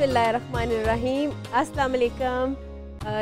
बिस्मिल्लाहिर्रहमानिर्रहीम, अस्सलाम वालेकुम।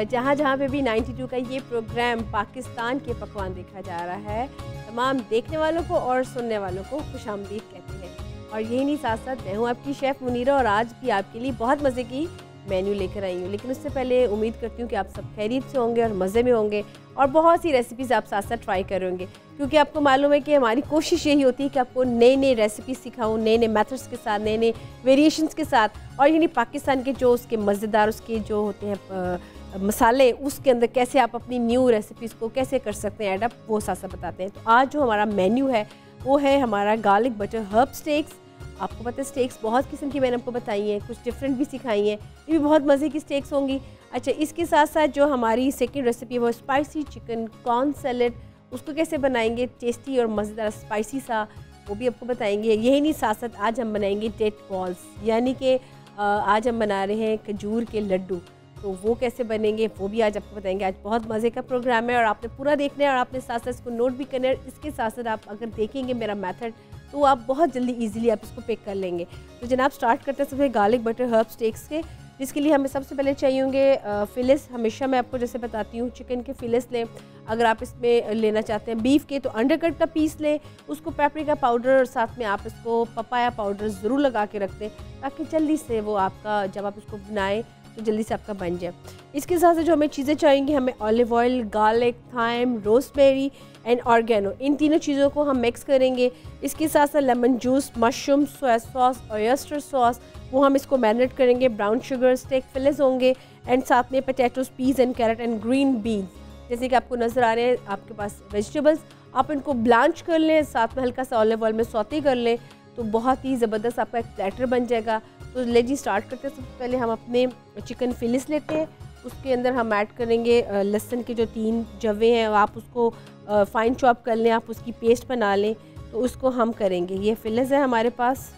जहाँ पे भी 92 का ये प्रोग्राम पाकिस्तान के पकवान देखा जा रहा है, तमाम देखने वालों को और सुनने वालों को खुशामदीद कहते हैं। और यही नहीं, साथ साथ मैं हूँ आपकी शेफ़ मुनीरा और आज भी आपके लिए बहुत मज़े की मेन्यू लेकर आई हूँ। लेकिन उससे पहले उम्मीद करती हूँ कि आप सब खैरियत से होंगे और मज़े में होंगे और बहुत सी रेसिपीज़ आप साथ साथ ट्राई करेंगे, क्योंकि आपको मालूम है कि हमारी कोशिश यही होती है कि आपको नए नए रेसिपीज़ सिखाऊँ, नए नए मेथड्स के साथ, नए नए वेरिएशंस के साथ, और यानी पाकिस्तान के जो उसके मज़ेदार उसके जो होते हैं मसाले, उसके अंदर कैसे आप अपनी न्यू रेसिपीज़ को कैसे कर सकते हैं एडअप, वो साथ साथ बताते हैं। तो आज जो हमारा मेन्यू है वो है हमारा गार्लिक बटर हर्ब स्टेक्स। आपको पता है स्टेक्स बहुत किस्म की मैंने आपको बताई हैं, कुछ डिफरेंट भी सिखाई हैं, ये भी बहुत मज़े की स्टेक्स होंगी। अच्छा, इसके साथ साथ जो हमारी सेकंड रेसिपी है वो स्पाइसी चिकन कॉर्न सैलेड, उसको कैसे बनाएंगे टेस्टी और मज़ेदार स्पाइसी सा, वो भी आपको बताएंगे। यही नहीं, साथ साथ आज हम बनाएंगे डेट बॉल्स, यानी कि आज हम बना रहे हैं खजूर के लड्डू, तो वो कैसे बनेंगे वो भी आज आपको बताएंगे। आज बहुत मज़े का प्रोग्राम है और आपने पूरा देखना है और आपने साथ साथ इसको नोट भी करना है। इसके साथ साथ आप अगर देखेंगे मेरा मेथड तो आप बहुत जल्दी इजीली आप इसको पिक कर लेंगे। तो जनाब स्टार्ट करते हैं सबसे गार्लिक बटर हर्ब स्टेक्स के, जिसके लिए हमें सबसे पहले चाहिए होंगे फिलेस। हमेशा मैं आपको जैसे बताती हूँ चिकन के फिलेस लें, अगर आप इसमें लेना चाहते हैं बीफ के तो अंडरकट का पीस लें, उसको पेपरिका पाउडर और साथ में आप इसको पपाया पाउडर ज़रूर लगा के रख दें, ताकि जल्दी से वो आपका जब आप इसको बनाएं तो जल्दी से आपका बन जाए। इसके साथ जो हमें चीज़ें चाहिएंगी, हमें olive oil, garlic, thyme, rosemary and oregano, इन तीनों चीज़ों को हम मिक्स करेंगे। इसके साथ साथ lemon juice, mushroom, soya sauce, oyster sauce, वो हम इसको मैरिनेट करेंगे। ब्राउन शुगर, स्टेक फिलेस होंगे एंड साथ में potatoes, peas and carrot and green beans, जैसे कि आपको नज़र आ रहे हैं आपके पास वेजिटेबल्स, आप इनको ब्लांच कर लें, साथ में हल्का सा ऑलिव ऑयल में सौते कर लें, तो बहुत ही ज़बरदस्त आपका एक प्लेटर बन जाएगा। तो ले जी स्टार्ट करते हैं। सबसे पहले हम अपने चिकन फिलिस लेते हैं, उसके अंदर हम ऐड करेंगे लहसुन के जो 3 जवे हैं, आप उसको फ़ाइन चॉप कर लें, आप उसकी पेस्ट बना लें, तो उसको हम करेंगे। ये फिलिस है हमारे पास,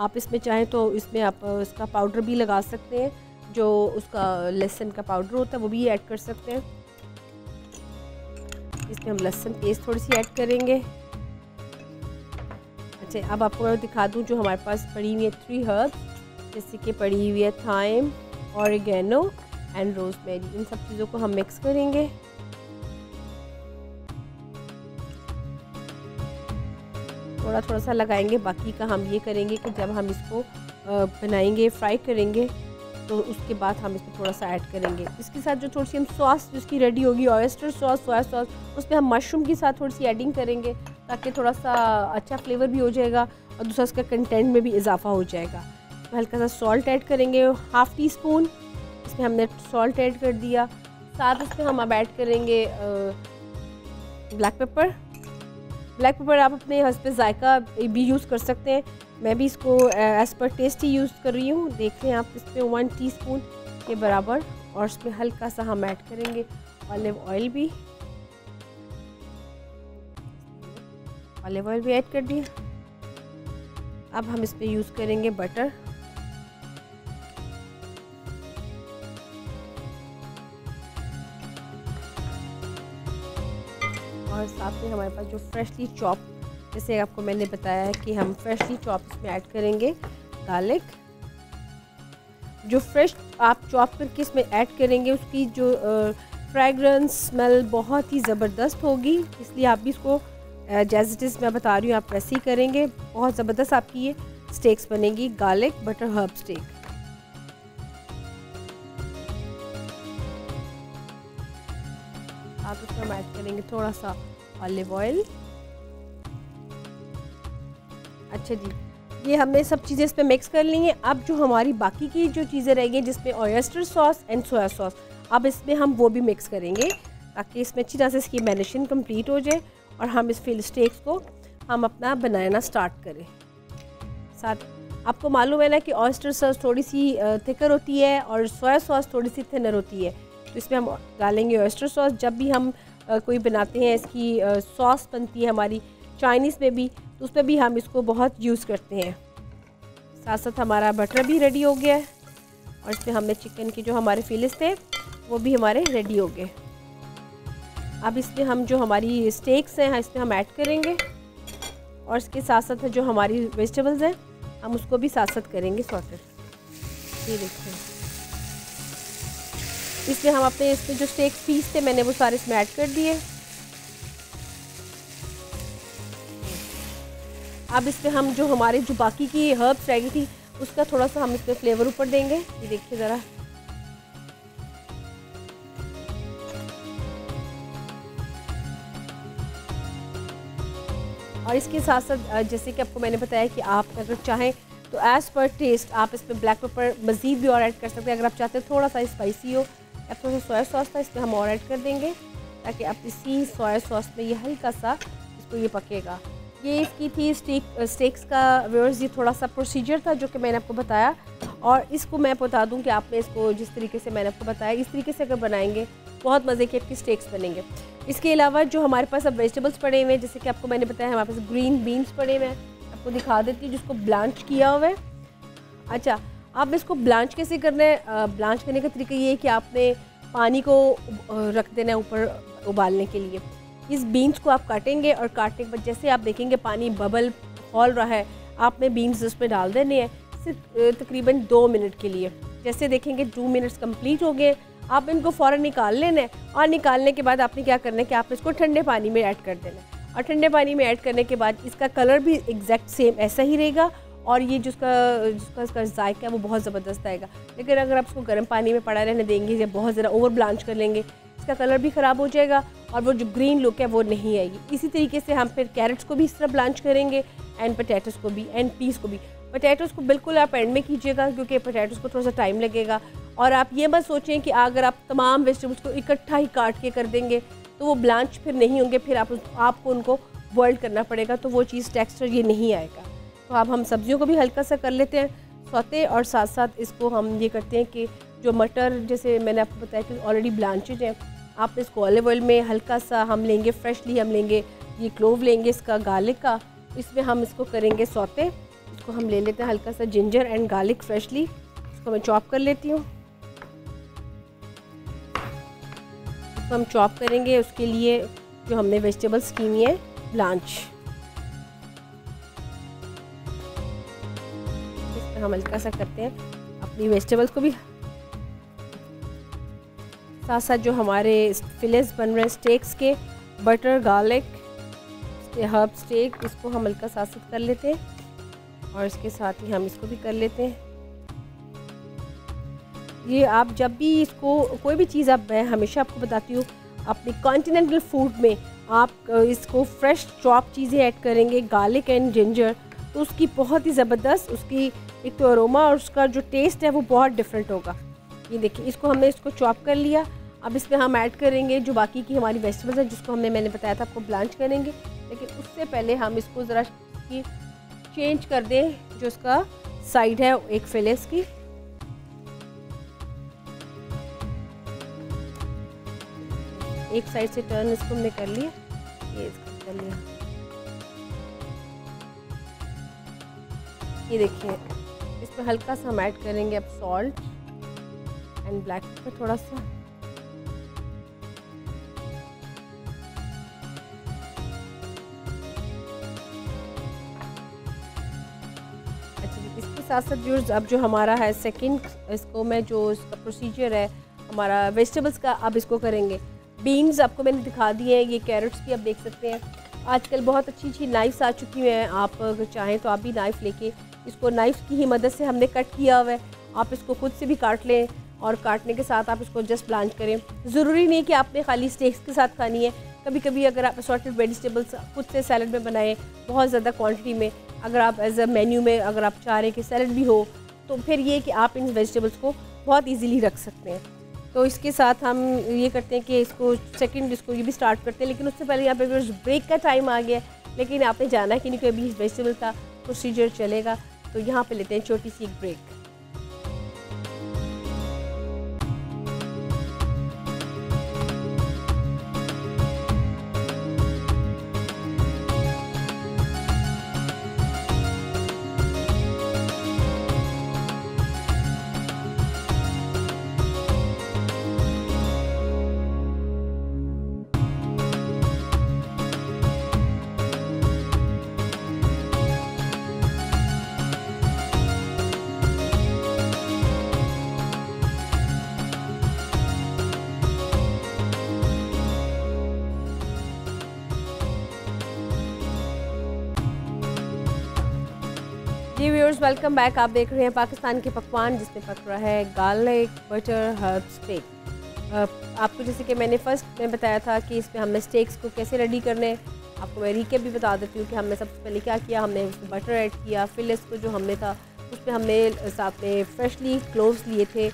आप इसमें चाहें तो इसमें आप इसका पाउडर भी लगा सकते हैं, जो उसका लहसुन का पाउडर होता है वो भी ऐड कर सकते हैं। इसमें हम लहसुन पेस्ट थोड़ी सी ऐड करेंगे। अच्छा, अब आपको मैं दिखा दूं जो हमारे पास पड़ी हुई है 3 हर्ब्स, जैसे कि पड़ी हुई है थाइम, ऑरिगेनो एंड रोज़मेरी, इन सब चीज़ों को हम मिक्स करेंगे। थोड़ा थोड़ा सा लगाएंगे, बाकी का हम ये करेंगे कि जब हम इसको बनाएंगे, फ्राई करेंगे, तो उसके बाद हम इसमें थोड़ा सा ऐड करेंगे। इसके साथ जो थोड़ी सी हम सॉस जिसकी रेडी होगी, ऑयस्टर सॉस, सोया सॉस, उसमें हम मशरूम के साथ थोड़ी सी एडिंग करेंगे, ताकि थोड़ा सा अच्छा फ्लेवर भी हो जाएगा और दूसरा इसका कंटेंट में भी इजाफा हो जाएगा। तो हल्का सा सॉल्ट ऐड करेंगे, हाफ़ टी स्पून इसमें हमने सॉल्ट ऐड कर दिया। साथ इसमें हम अब ऐड करेंगे ब्लैक पेपर। ब्लैक पेपर आप अपने हस्ब जायका भी यूज़ कर सकते हैं, मैं भी इसको एज़ पर टेस्ट ही यूज़ कर रही हूँ। देख रहे हैं आप, इसमें 1 टीस्पून के बराबर, और इसमें हल्का सा हम ऐड करेंगे ऑलिव ऑयल भी। ऑलिव ऑयल भी ऐड कर दिया। अब हम इसमें यूज़ करेंगे बटर। और साथ में हमारे पास जो फ्रेशली चॉप, जैसे आपको मैंने बताया है कि हम फ्रेशली चॉप इसमें ऐड करेंगे गार्लिक। जो फ्रेश आप चॉप करके इसमें ऐड करेंगे, उसकी जो फ्रेगरेंस स्मेल बहुत ही ज़बरदस्त होगी, इसलिए आप भी इसको जैसे इट इज़ मैं बता रही हूँ आप वैसे ही करेंगे। बहुत ज़बरदस्त आपकी ये स्टेक्स बनेगी, गार्लिक बटर हर्ब स्टेक। आप इसमें हम ऐड करेंगे थोड़ा सा ऑलिव ऑयल। अच्छा जी, ये हमने सब चीज़ें इसमें मिक्स कर ली हैं। अब जो हमारी बाकी की जो चीज़ें रह गई, जिसमें oyster sauce and soya sauce, अब इसमें हम वो भी मिक्स करेंगे, ताकि इसमें अच्छी तरह से इसकी मैरिनेशन कंप्लीट हो जाए और हम इस फिल स्टेक्स को हम अपना बनाना स्टार्ट करें। साथ आपको मालूम है ना कि ऑयस्टर सॉस थोड़ी सी थिकर होती है और सोया सॉस थोड़ी सी थिनर होती है, तो इसमें हम डालेंगे ऑयस्टर सॉस। जब भी हम कोई बनाते हैं, इसकी सॉस बनती है हमारी चाइनीज़ में भी, तो उसमें भी हम इसको बहुत यूज़ करते हैं। साथ साथ हमारा बटर भी रेडी हो गया है और इसमें हमने चिकन के जो हमारे फिलेस थे वो भी हमारे रेडी हो गए। अब इसमें हम जो हमारी स्टेक्स हैं इसमें हम ऐड करेंगे और इसके साथ साथ जो हमारी वेजिटेबल्स हैं हम उसको भी साथ साथ करेंगे सॉटेड। ये देखिए, इसमें हम अपने इसमें जो स्टेक पीस थे मैंने वो सारे इसमें ऐड कर दिए। अब इसमें हम जो हमारे जो बाकी की हर्ब्स रह गई थी उसका थोड़ा सा हम इसमें फ्लेवर ऊपर देंगे। ये देखिए ज़रा, और इसके साथ साथ जैसे कि आपको मैंने बताया कि आप अगर चाहें तो एज़ पर टेस्ट आप इसमें ब्लैक पेपर मज़ीद भी और ऐड कर सकते हैं। अगर आप चाहते हैं थोड़ा सा स्पाइसी हो या थोड़ा सा सोया सॉस था इसमें हम और ऐड कर देंगे, ताकि आप इसी सोया सॉस में ये हल्का सा इसको ये पकेगा। ये इसकी थी स्टेक्स का व्यूअर्स, ये थोड़ा सा प्रोसीजर था जो कि मैंने आपको बताया। और इसको मैं बता दूं कि आपने इसको जिस तरीके से मैंने आपको बताया इस तरीके से अगर बनाएंगे बहुत मज़े के आपके स्टेक्स बनेंगे। इसके अलावा जो हमारे पास अब वेजिटेबल्स पड़े हुए हैं, जैसे कि आपको मैंने बताया हमारे पास ग्रीन बीन्स पड़े हुए हैं, आपको दिखा देती हूँ जिसको ब्लांच किया हुआ है। अच्छा, आप इसको ब्लांच कैसे करना है? ब्लांच करने का तरीका ये है कि आपने पानी को रख देना है ऊपर उबालने के लिए। इस बीन्स को आप काटेंगे और काटने के बाद जैसे आप देखेंगे पानी बबल खोल रहा है, आपने बीन्स उसमें डाल देने हैं सिर्फ तकरीबन 2 मिनट के लिए। जैसे देखेंगे 2 मिनट्स कंप्लीट हो गए, आप इनको फ़ौरन निकाल लेना है। और निकालने के बाद आपने क्या करना है कि आप इसको ठंडे पानी में ऐड कर देना है। और ठंडे पानी में ऐड करने के बाद इसका कलर भी एग्जैक्ट सेम ऐसा ही रहेगा, और ये जिसका इसका जायका है वो बहुत ज़बरदस्त आएगा। लेकिन अगर आप इसको गर्म पानी में पड़ा रहने देंगे या बहुत ज़्यादा ओवर ब्लांच कर लेंगे, इसका कलर भी ख़राब हो जाएगा और वो जो ग्रीन लुक है वो नहीं आएगी। इसी तरीके से हम फिर कैरेट्स को भी इस तरह ब्लांच करेंगे एंड पोटैटोज़ को भी एंड पीस को भी। पोटैटोज़ को बिल्कुल आप एंड में कीजिएगा क्योंकि पोटैटोज़ को थोड़ा सा टाइम लगेगा। और आप ये मत सोचें कि अगर आप तमाम वेजिटेबल्स को इकट्ठा ही काट के कर देंगे तो वो ब्लांच फिर नहीं होंगे, फिर आपको उनको बॉयल करना पड़ेगा, तो वो चीज़ टेक्सचर ये नहीं आएगा। तो अब हम सब्जियों को भी हल्का सा कर लेते हैं सौते, और साथ साथ इसको हम ये करते हैं कि जो मटर जैसे मैंने आपको बताया कि ऑलरेडी ब्लांचेड है, आप इसको ऑलिव ऑयल में हल्का सा हम लेंगे, फ्रेशली हम लेंगे, ये क्लोव लेंगे इसका गार्लिक का, इसमें हम इसको करेंगे सौते। इसको हम ले लेते हैं हल्का सा जिंजर एंड गार्लिक फ्रेशली, इसको मैं चॉप कर लेती हूँ। इसको हम चॉप करेंगे, उसके लिए जो हमने वेजिटेबल्स की हुई है ब्लांच, हम हल्का सा करते हैं अपनी वेजिटेबल्स को भी। साथ साथ जो हमारे फिलेस बन रहे हैं स्टेक्स के, बटर गार्लिक हर्ब स्टेक, इसको हम हल्का साथ साथ कर लेते हैं और इसके साथ ही हम इसको भी कर लेते हैं। ये आप जब भी इसको कोई भी चीज़ आप, मैं हमेशा आपको बताती हूँ अपनी कॉन्टिनेंटल फूड में आप इसको फ्रेश चॉप चीज़ें ऐड करेंगे, गार्लिक एंड जिंजर, तो उसकी बहुत ही ज़बरदस्त उसकी एक तो अरोमा और उसका जो टेस्ट है वो बहुत डिफरेंट होगा। ये देखिए, इसको हमने इसको चॉप कर लिया। अब इसमें हम ऐड करेंगे जो बाकी की हमारी वेजिटेबल्स हैं जिसको मैंने बताया था आपको ब्लांच करेंगे, लेकिन उससे पहले हम इसको ज़रा चेंज कर दें जो इसका साइड है एक फिलेस की। एक साइड से टर्न इसको हमने कर लिया, ये इसको कर लिया। ये देखिए, इसमें हल्का सा हम ऐड करेंगे अब सॉल्ट एंड ब्लैक पेपर थोड़ा सा। अच्छा, इसके साथ साथ व्यूअर्स अब जो हमारा है सेकंड, इसको मैं जो इसका प्रोसीजर है हमारा वेजिटेबल्स का, अब इसको करेंगे। बीन्स आपको मैंने दिखा दिए हैं, ये कैरेट्स की आप देख सकते हैं। आजकल बहुत अच्छी अच्छी नाइफ्स आ चुकी हैं, आप अगर चाहें तो आप भी नाइफ़ लेके इसको नाइफ़ की ही मदद से हमने कट किया हुआ है, आप इसको खुद से भी काट लें और काटने के साथ आप इसको जस्ट ब्लांच करें। ज़रूरी नहीं कि आपने खाली स्टेक्स के साथ खानी है, कभी कभी अगर आप असॉर्टेड वेजिटेबल्स खुद से सैलड में बनाएं बहुत ज़्यादा क्वांटिटी में, अगर आप एज अ मेन्यू में अगर आप चाह रहे हैं कि सैलड भी हो, तो फिर ये कि आप इन वेजिटेबल्स को बहुत ईजीली रख सकते हैं। तो इसके साथ हम ये करते हैं कि इसको सेकंड इसको ये भी स्टार्ट करते हैं, लेकिन उससे पहले यहाँ पे ब्रेक का टाइम आ गया, लेकिन आपने जाना है कि नहीं, कोई अभी वेजिटेबल का प्रोसीजर चलेगा, तो यहाँ पे लेते हैं छोटी सी एक ब्रेक। जी व्यूअर्स, वेलकम बैक। आप देख रहे हैं पाकिस्तान के पकवान, जिसमें पक रहा है गार्लिक बटर हर्ब स्टेक। आपको जैसे कि मैंने फर्स्ट में बताया था कि इसमें हमें स्टेक्स को कैसे रेडी करने, आपको मैं रीके भी बता देती हूँ कि हमने सबसे पहले क्या किया। हमने उसमें बटर ऐड किया, फिर इसको जो हमने था उसमें हमने साथ में फ्रेशली क्लोव्स लिए थे,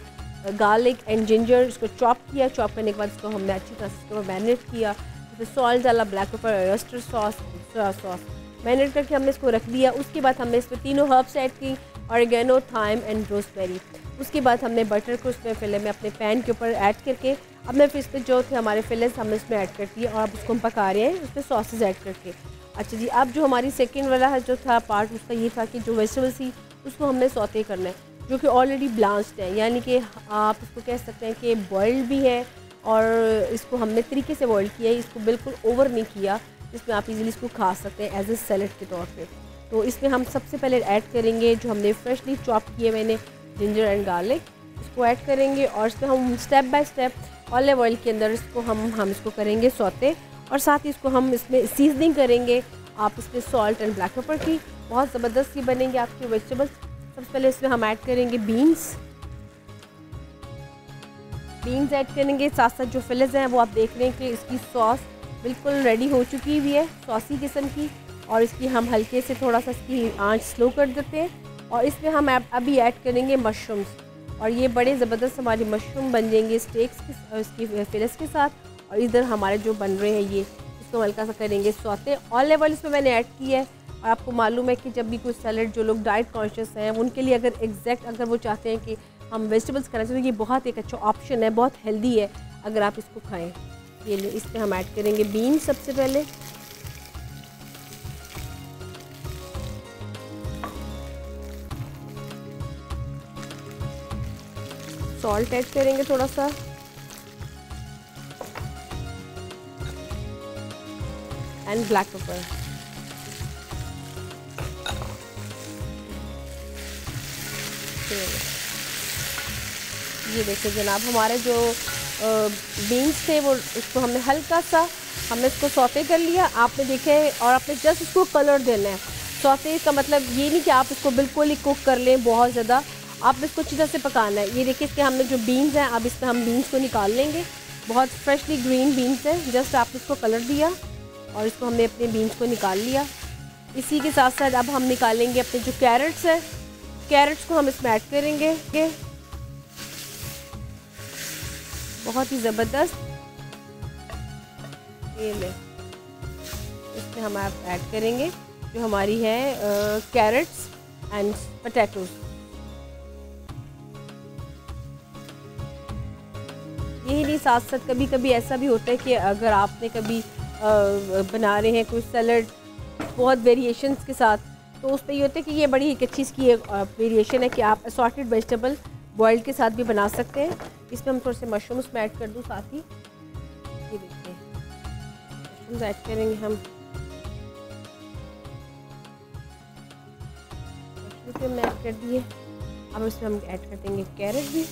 गार्लिक एंड जिंजर, इसको चॉप किया। चॉप करने के बाद इसको हमने अच्छी तरह से इसके ऊपर मैरिनेट किया। फिर सॉल्ट डाला, black pepper, oyster sauce, soya sauce, marinate करके हमने इसको रख दिया। उसके बाद हमने इसमें तीनों हर्ब्स ऐड की, ऑरिगेनो, थाइम एंड रोज़मेरी। उसके बाद हमने बटर को उसमें फिले में अपने पैन के ऊपर ऐड करके अब मैं फिर इसमें जो थे हमारे फिलेस हमने इसमें ऐड कर दिए और अब उसको हम पका रहे हैं उसमें सॉसेज ऐड करके। अच्छा जी, अब जो हमारी सेकेंड वाला जो था पार्ट, उसका ये था कि जो वेजिटेबल्स थी उसको हमने सौते करना है, जो कि ऑलरेडी ब्लांच्ड है, यानी कि आप इसको कह सकते हैं कि बॉइल्ड भी है और इसको हमने तरीके से बॉइल किया है, इसको बिल्कुल ओवर नहीं किया, इसमें आप इजीली इसको खा सकते हैं एज ए सैलेड के तौर पे। तो इसमें हम सबसे पहले ऐड करेंगे जो हमने फ्रेशली चॉप किए मैंने जिंजर एंड गार्लिक, इसको ऐड करेंगे और इसमें हम step by step olive oil के अंदर इसको हम इसको करेंगे सौते, और साथ ही इसको हम इसमें सीजनिंग करेंगे आप इसमें सॉल्ट एंड ब्लैक पेपर की। बहुत ज़बरदस्त ये बनेंगे आपके वेजिटेबल्स। सबसे पहले इसमें हम ऐड करेंगे बीन्स ऐड करेंगे, साथ साथ जो फिलेस हैं वो आप देख रहे हैं कि इसकी सॉस बिल्कुल रेडी हो चुकी हुई है, सॉसी किस्म की, और इसकी हम हल्के से थोड़ा सा इसकी आंच स्लो कर देते हैं और इसमें हम अभी ऐड करेंगे मशरूम्स, और ये बड़े ज़बरदस्त हमारी मशरूम बन जाएंगे स्टेक्स के इसकी फिलेस के साथ। और इधर हमारे जो बन रहे हैं ये इसको हल्का सा करेंगे सौते। ऑलिव ऑयल इसमें मैंने ऐड किया है, और आपको मालूम है कि जब भी कोई सैलड, जो लोग डाइट कॉन्शियस हैं उनके लिए अगर वो चाहते हैं कि हम वेजिटेबल्स खाना चाहिए तो ये बहुत एक अच्छा ऑप्शन है, बहुत हेल्दी है अगर आप इसको खाएं। ये इसमें हम ऐड करेंगे बीन्स सबसे पहले, सॉल्ट ऐड करेंगे थोड़ा सा, एंड ब्लैक पेपर। ये देखिए जनाब, हमारे जो बीन्स थे वो इसको हमने हल्का सा इसको सौते कर लिया, आपने देखे, और आपने जस्ट इसको कलर देना है। सौते का मतलब ये नहीं कि आप इसको बिल्कुल ही कुक कर लें बहुत ज़्यादा, आप इसको अच्छी तरह से पकाना है। ये देखिए इसके हमने जो बीन्स हैं, अब इसमें हम बीन्स को निकाल लेंगे, बहुत फ्रेशली ग्रीन बीन्स हैं, जस्ट आप इसको कलर दिया और इसको हमने अपने बीन्स को निकाल लिया। इसी के साथ साथ अब हम निकालेंगे अपने जो कैरेट्स हैं, कैरेट्स को हम इसमें ऐड करेंगे, बहुत ही ज़बरदस्त। ये ले, इसमें हम ऐड करेंगे जो हमारी है कैरेट्स एंड पोटैटोज। यही नहीं, साथ साथ कभी कभी ऐसा भी होता है कि अगर आपने कभी बना रहे हैं कोई सैलड बहुत वेरिएशंस के साथ, तो उसमें ये होता है कि ये बड़ी एक अच्छी इसकी वेरिएशन है कि आप असॉर्टेड वेजिटेबल बॉइल्ड के साथ भी बना सकते हैं। इसमें हम थोड़े से मशरूम्स में ऐड कर दूँ साथ ही, ये देखिए मशरूम्स ऐड करेंगे हम, मशरूम में ऐड कर दिए। अब इसमें हम ऐड कर देंगे कैरेट भी,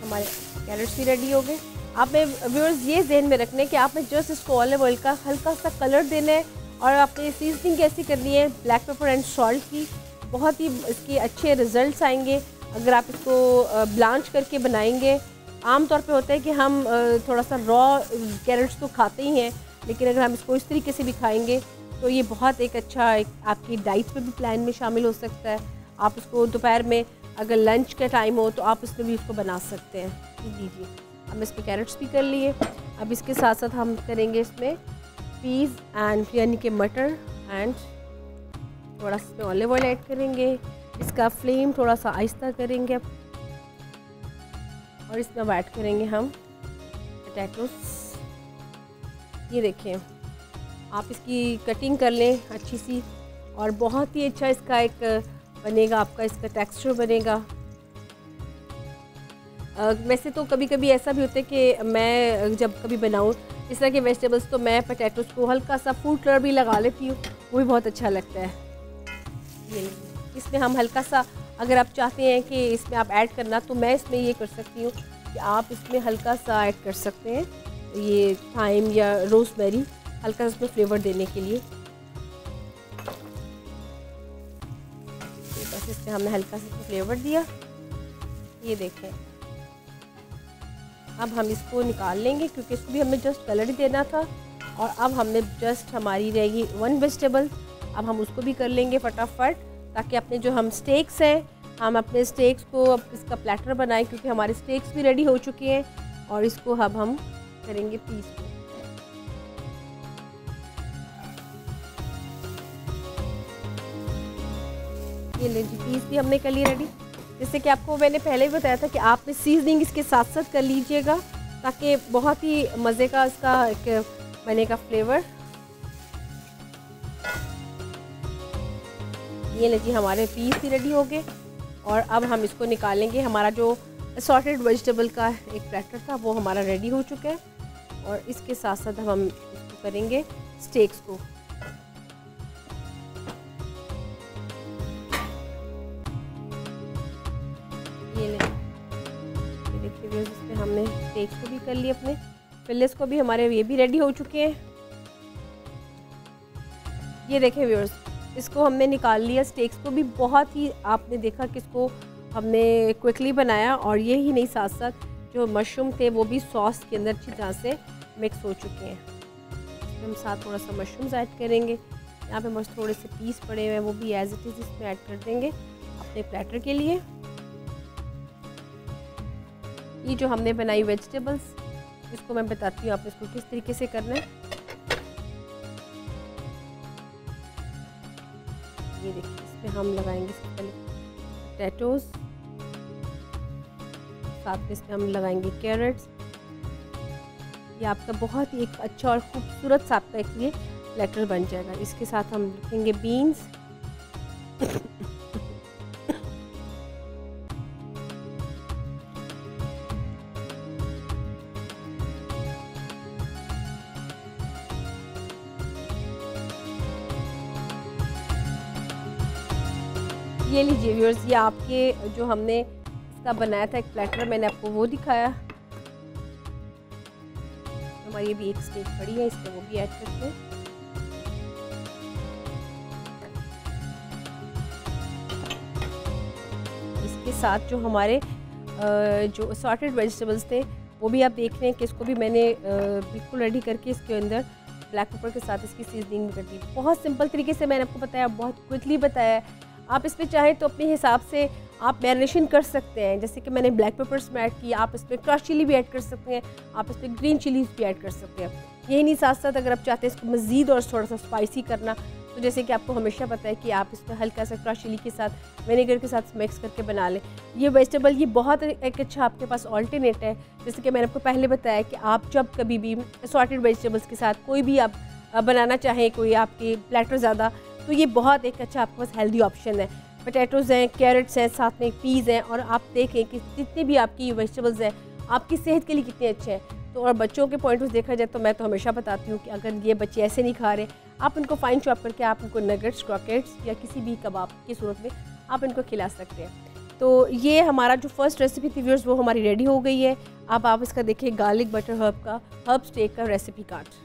हमारे कैरेट्स भी रेडी हो गए। आपने व्यूअर्स ये ध्यान में रखना है कि आपने जस्ट इसको ऑलिव ऑयल का हल्का सा कलर देना है, और आपने सीजनिंग कैसी करनी है ब्लैक पेपर एंड सॉल्ट की। बहुत ही इसके अच्छे रिजल्ट्स आएंगे अगर आप इसको ब्लांच करके बनाएंगे। आम तौर पे होता है कि हम थोड़ा सा रॉ कैरेट्स तो खाते ही हैं, लेकिन अगर हम इसको इस तरीके से भी खाएंगे तो ये बहुत एक अच्छा आपकी डाइट पे भी प्लान में शामिल हो सकता है। आप इसको दोपहर में अगर लंच का टाइम हो तो आप इसमें भी इसको बना सकते हैं। लीजिए, हम इसमें कैरेट्स भी कर लिए। अब इसके साथ साथ हम करेंगे इसमें पीस एंड यानी कि मटर, एंड थोड़ा सा इसमें ऑलिव ऑयल ऐड करेंगे। इसका फ्लेम थोड़ा सा आहिस्ता करेंगे अब, और इसमें अब ऐड करेंगे हम पोटैटोस। ये देखें, आप इसकी कटिंग कर लें अच्छी सी, और बहुत ही अच्छा इसका एक बनेगा, आपका इसका टेक्सचर बनेगा। वैसे तो कभी कभी ऐसा भी होता है कि मैं जब कभी बनाऊँ इस तरह के वेजिटेबल्स, तो मैं पोटैटोस को हल्का सा फूड कलर भी लगा लेती हूँ, वो भी बहुत अच्छा लगता है। ये इसमें हम हल्का सा, अगर आप चाहते हैं कि इसमें आप ऐड करना, तो मैं इसमें ये कर सकती हूँ कि आप इसमें हल्का सा ऐड कर सकते हैं ये थाइम या रोज़मेरी, हल्का सा उसमें फ्लेवर देने के लिए। बस इसमें हमने हल्का सा फ्लेवर दिया। ये देखें, अब हम इसको निकाल लेंगे क्योंकि इसको भी हमें जस्ट कलर ही देना था। और अब हमने जस्ट हमारी रहेगी 1 वेजिटेबल, अब हम उसको भी कर लेंगे फटाफट, ताकि अपने जो हम स्टेक्स हैं, हम अपने स्टेक्स को अब इसका प्लेटर बनाएं, क्योंकि हमारे स्टेक्स भी रेडी हो चुके हैं। और इसको अब हम करेंगे पीस को। ये लीजिए, पीस भी हमने कर लिए रेडी। जैसे कि आपको मैंने पहले भी बताया था कि आपने सीजनिंग इसके साथ साथ कर लीजिएगा, ताकि बहुत ही मज़े का इसका एक बनेगा फ्लेवर। ये लीजिए, हमारे पीस भी रेडी हो गए। और अब हम इसको निकालेंगे। हमारा जो असॉर्टेड वेजिटेबल का एक प्लेटर था वो हमारा रेडी हो चुका है। और इसके साथ साथ हम इसको करेंगे स्टेक्स को। ये देखिए, इसमें हमने स्टेक्स को भी कर लिए, अपने फिलेट्स को भी, हमारे ये भी रेडी हो चुके हैं। ये देखें व्यूअर्स, इसको हमने निकाल लिया। स्टेक्स को भी बहुत ही आपने देखा कि इसको हमने क्विकली बनाया। और ये ही नहीं, साथ साथ जो मशरूम थे वो भी सॉस के अंदर अच्छी तरह से मिक्स हो चुके हैं। इसमें हम साथ थोड़ा सा मशरूम्स ऐड करेंगे। यहाँ पे बस थोड़े से पीस पड़े हुए हैं, वो भी एज इट इज़ इसमें ऐड कर देंगे अपने प्लेटर के लिए। ये जो हमने बनाई वेजिटेबल्स, इसको मैं बताती हूँ आप इसको किस तरीके से करना है। ये देखिए, इसमें हम लगाएंगे सबसे पहले पोटैटोज, साथ में इसमें हम लगाएंगे कैरेट्स। ये आपका बहुत ही एक अच्छा और खूबसूरत सा आपका एक ये प्लेटर बन जाएगा। इसके साथ हम रखेंगे बीन्स, ये लीजिए व्यूअर्स, ये आपके जो हमने इसका बनाया था एक प्लेटर, मैंने आपको वो दिखाया। हमारी ये भी एक स्टेक पड़ी है, इसमें वो भी ऐड करते हैं। इसके साथ जो हमारे जो असॉर्टेड वेजिटेबल्स थे वो भी आप देख रहे हैं कि इसको भी मैंने बिल्कुल रेडी करके इसके अंदर ब्लैक पेपर के साथ इसकी सीजनिंग कर दी। बहुत सिंपल तरीके से मैंने आपको बताया, बहुत क्विकली बताया है। आप इसमें चाहें तो अपने हिसाब से आप मैरिनेशन कर सकते हैं। जैसे कि मैंने ब्लैक पेपर्स में ऐड किया, आप इसमें क्रश चिली भी ऐड कर सकते हैं, आप इसमें ग्रीन चिलीज भी ऐड कर सकते हैं। यही नहीं, साथ साथ अगर आप चाहते हैं इसको मज़ीद और थोड़ा सा स्पाइसी करना, तो जैसे कि आपको हमेशा पता है कि आप इसमें हल्का सा क्रश चिली के साथ विनेगर के साथ मिक्स करके बना लें। ये वेजिटेबल ये बहुत एक अच्छा आपके पास ऑल्टरनेट है। जैसे कि मैंने आपको पहले बताया कि आप जब कभी भी असॉर्टेड वेजिटेबल्स के साथ कोई भी आप बनाना चाहें, कोई आपके प्लेटर ज़्यादा, तो ये बहुत एक अच्छा आपके पास हेल्दी ऑप्शन है। पोटैटोज़ हैं, कैरेट्स हैं, साथ में पीज़ हैं, और आप देखें कि जितने भी आपकी वेजिटेबल्स हैं आपकी सेहत के लिए कितने अच्छे हैं। तो और बच्चों के पॉइंट ऑफ देखा जाए तो मैं तो हमेशा बताती हूँ कि अगर ये बच्चे ऐसे नहीं खा रहे, आप इनको फाइन चॉप करके आप इनको नगेट्स, क्रॉकेट्स या किसी भी कबाब की सूरत में आप इनको खिला सकते हैं। तो ये हमारा जो फर्स्ट रेसिपी थी व्यूअर्स, वो हमारी रेडी हो गई है। अब आप इसका देखिए गार्लिक बटर हर्ब स्टेक का रेसिपी कार्ड।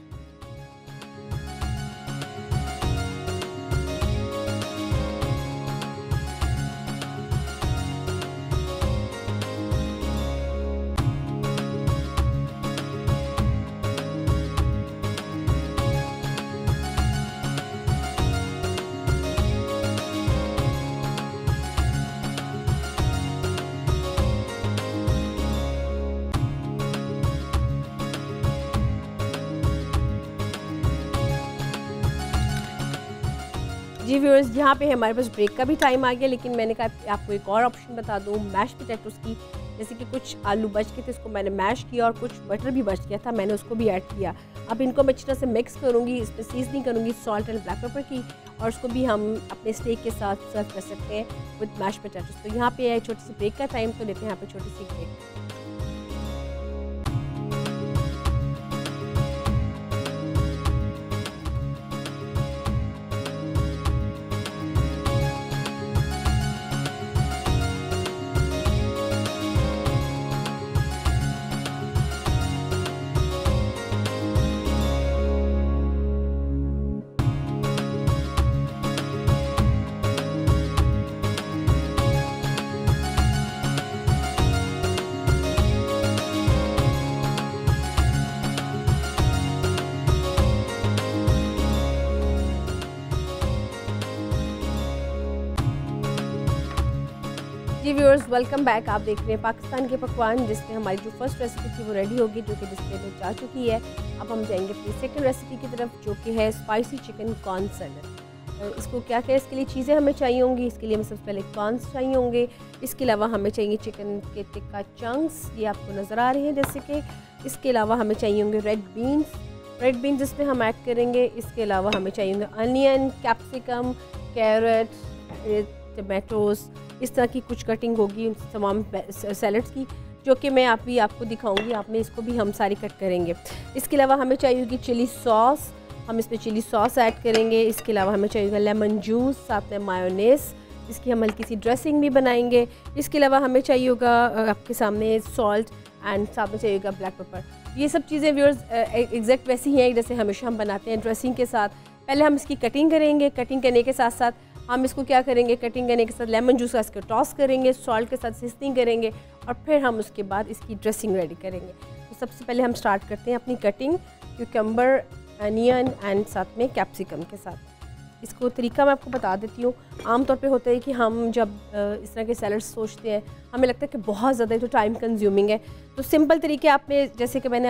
जी व्यूअर्स, यहाँ पे हमारे पास ब्रेक का भी टाइम आ गया, लेकिन मैंने कहा कि आपको एक और ऑप्शन बता दूँ मैश पोटैटोज़ की। जैसे कि कुछ आलू बच गए थे, इसको मैंने मैश किया, और कुछ बटर भी बच गया था, मैंने उसको भी ऐड किया। अब इनको मैं अच्छी तरह से मिक्स करूँगी, इसमें सीजनिंग करूँगी सॉल्ट एंड ब्लैक पेपर की, और उसको भी हम अपने स्टेक के साथ सर्व कर सकते हैं विद मैश पोटैटोज़। तो यहाँ पे है छोटी सी ब्रेक का टाइम, तो लेते हैं यहाँ पे छोटी सी ब्रेक। जी व्यूअर्स, वेलकम बैक। आप देख रहे हैं पाकिस्तान के पकवान, जिसमें हमारी जो फर्स्ट रेसिपी थी वो रेडी होगी, जो कि डिस्प्ले में जा चुकी है। अब हम जाएंगे अपनी सेकंड रेसिपी की तरफ, जो कि है स्पाइसी चिकन कॉर्न सैलेड। इसको क्या क्या इसके लिए चीज़ें हमें चाहिए होंगी। इसके लिए हमें सबसे पहले कॉर्न्स चाहिए होंगे। इसके अलावा हमें चाहिए चिकन के टिक्का चंक्स, ये आपको नज़र आ रहे हैं जैसे कि। इसके अलावा हमें चाहिए होंगे रेड बीन्स जिसमें हम ऐड करेंगे। इसके अलावा हमें चाहिए होंगे अनियन, कैप्सिकम, कैरेट, टमाटोज़, इस तरह की कुछ कटिंग होगी तमाम सैलड्स की, जो कि मैं आपको दिखाऊंगी। आप में इसको भी हम सारी कट करेंगे। इसके अलावा हमें चाहिए होगी चिली सॉस, हम इसमें चिली सॉस ऐड करेंगे। इसके अलावा हमें चाहिए होगा लेमन जूस, साथ में मायोनेज़, इसकी हम हल्की सी ड्रेसिंग भी बनाएंगे। इसके अलावा हमें चाहिए होगा आपके सामने सॉल्ट एंड साथ में चाहिए होगा ब्लैक पेपर। ये सब चीज़ें व्यूअर्स एग्जैक्ट वैसी हैं जैसे हमेशा हम बनाते हैं ड्रेसिंग के साथ। पहले हम इसकी कटिंग करेंगे। कटिंग करने के साथ साथ हम इसको क्या करेंगे, कटिंग करने के साथ लेमन जूस का इसको टॉस करेंगे, सॉल्ट के साथ सीजनिंग करेंगे और फिर हम उसके बाद इसकी ड्रेसिंग रेडी करेंगे। तो सबसे पहले हम स्टार्ट करते हैं अपनी कटिंग क्यूकम्बर, अनियन एंड साथ में कैप्सिकम के साथ। इसको तरीका मैं आपको बता देती हूँ। आमतौर पे होता है कि हम जब इस तरह के सैलड सोचते हैं, हमें लगता है कि बहुत ज़्यादा तो टाइम कंज्यूमिंग है। तो सिंपल तरीके आपने, जैसे कि मैंने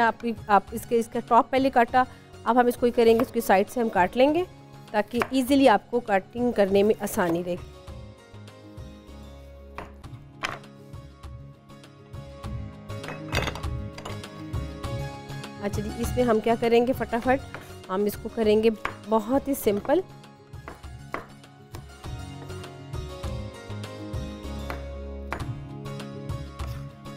इसका टॉप पहले काटा, अब हम इसको करेंगे, इसकी साइड से हम काट लेंगे ताकि इजीली आपको कटिंग करने में आसानी रहे। अच्छा जी, इसमें हम क्या करेंगे, फटाफट हम इसको करेंगे बहुत ही सिंपल।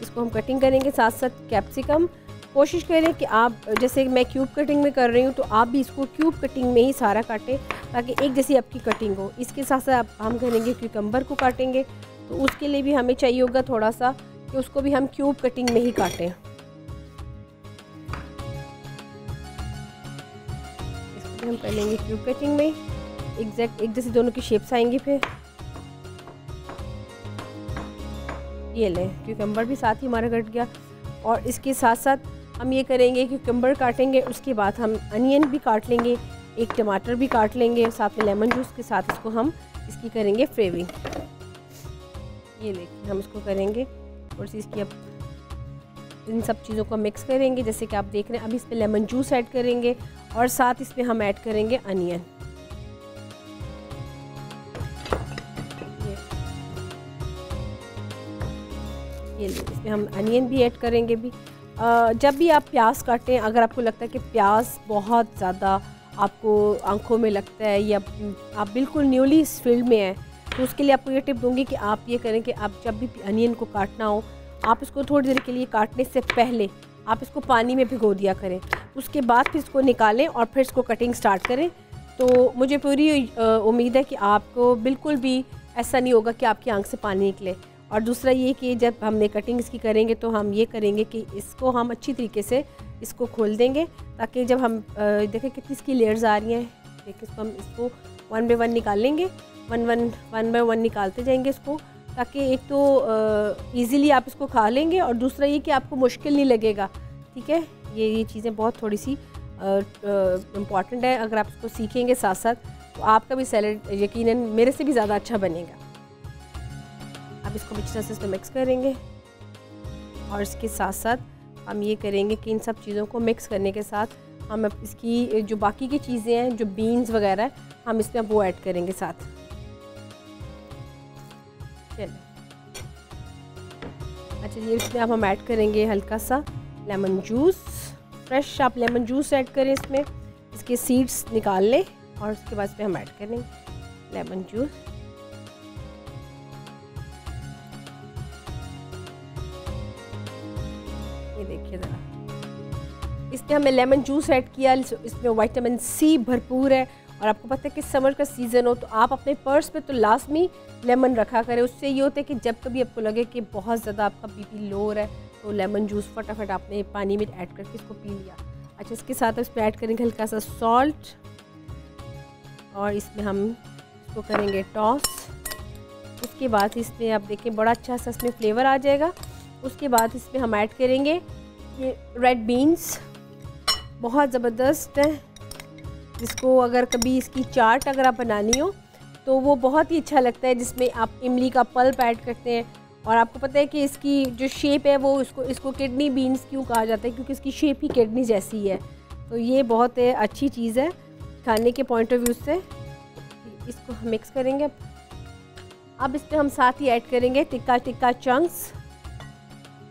इसको हम कटिंग करेंगे। साथ साथ कैप्सिकम कोशिश करें कि आप, जैसे मैं क्यूब कटिंग में कर रही हूँ, तो आप भी इसको क्यूब कटिंग में ही सारा काटें ताकि एक जैसी आपकी कटिंग हो। इसके साथ साथ हम करेंगे क्यूकम्बर को काटेंगे, तो उसके लिए भी हमें चाहिए होगा थोड़ा सा कि उसको भी हम क्यूब कटिंग में ही काटें। इसको भी हम कर लेंगे क्यूब कटिंग में, एग्जैक्ट एक जैसे दोनों की शेप्स आएंगी। फिर ये लें, क्यूकम्बर भी साथ ही हमारा कट गया। और इसके साथ साथ हम ये करेंगे कि क्यूकम्बर काटेंगे, उसके बाद हम अनियन भी काट लेंगे, एक टमाटर भी काट लेंगे, साथ में लेमन जूस के साथ इसको हम इसकी करेंगे फ्लेवरिंग। ये देखिए हम इसको करेंगे और इसकी अब इन सब चीज़ों को मिक्स करेंगे। जैसे कि आप देख रहे हैं, अभी इसमें लेमन जूस ऐड करेंगे और साथ इसमें हम ऐड करेंगे अनियन। ये इसमें हम अनियन भी ऐड करेंगे भी। जब भी आप प्याज काटें, अगर आपको लगता है कि प्याज बहुत ज़्यादा आपको आंखों में लगता है या आप बिल्कुल न्यूली इस फील्ड में हैं, तो उसके लिए आपको ये टिप दूंगी कि आप ये करें कि आप जब भी अनियन को काटना हो, आप इसको थोड़ी देर के लिए काटने से पहले आप इसको पानी में भिगो दिया करें। उसके बाद फिर इसको निकालें और फिर इसको कटिंग स्टार्ट करें। तो मुझे पूरी उम्मीद है कि आपको बिल्कुल भी ऐसा नहीं होगा कि आपकी आंख से पानी निकले। और दूसरा ये कि जब हमने कटिंग इसकी करेंगे तो हम ये करेंगे कि इसको हम अच्छी तरीके से इसको खोल देंगे, ताकि जब हम देखें कितनी इसकी लेयर्स आ रही हैं, देखिए इसको हम इसको वन बाय वन निकालेंगे, वन बाय वन निकालते जाएंगे इसको, ताकि एक तो इजीली आप इसको खा लेंगे और दूसरा ये कि आपको मुश्किल नहीं लगेगा। ठीक है, ये चीज़ें बहुत थोड़ी सी इम्पॉर्टेंट है। अगर आप इसको सीखेंगे साथ साथ, तो आपका भी सैलेड यकीनन मेरे से भी ज़्यादा अच्छा बनेगा। अब इसको अच्छी तरह से इसमें मिक्स करेंगे और इसके साथ साथ हम ये करेंगे कि इन सब चीज़ों को मिक्स करने के साथ हम इसकी जो बाकी की चीज़ें हैं, जो बीन्स वगैरह है, हम इसमें वो ऐड करेंगे साथ। चलिए, अच्छा ये इसमें अब हम ऐड करेंगे हल्का सा लेमन जूस। फ्रेश आप लेमन जूस ऐड करें इसमें, इसके सीड्स निकाल लें और उसके बाद इसमें हम ऐड करेंगे लेमन जूस। ये देखिए ज़रा, इसमें हमने लेमन जूस ऐड किया, इसमें विटामिन सी भरपूर है। और आपको पता है कि समर का सीज़न हो तो आप अपने पर्स में तो लाजमी लेमन रखा करें। उससे ये होता है कि जब कभी आपको लगे कि बहुत ज़्यादा आपका बीपी लो है, तो लेमन जूस फटाफट आपने पानी में ऐड करके इसको पी लिया। अच्छा, इसके साथ इसमें ऐड करेंगे हल्का सा सॉल्ट और इसमें हम इसको करेंगे टॉस। उसके बाद इसमें आप देखें बड़ा अच्छा सा इसमें फ्लेवर आ जाएगा। उसके बाद इसमें हम ऐड करेंगे ये रेड बीन्स, बहुत ज़बरदस्त है। जिसको अगर कभी इसकी चाट अगर आप बनानी हो तो वो बहुत ही अच्छा लगता है, जिसमें आप इमली का पल्प ऐड करते हैं और आपको पता है कि इसकी जो शेप है वो इसको किडनी बीन्स क्यों कहा जाता है, क्योंकि इसकी शेप ही किडनी जैसी है। तो ये बहुत अच्छी चीज़ है खाने के पॉइंट ऑफ व्यू से। इसको हम मिक्स करेंगे। अब इस पर हम साथ ही ऐड करेंगे टिक्का चंक्स।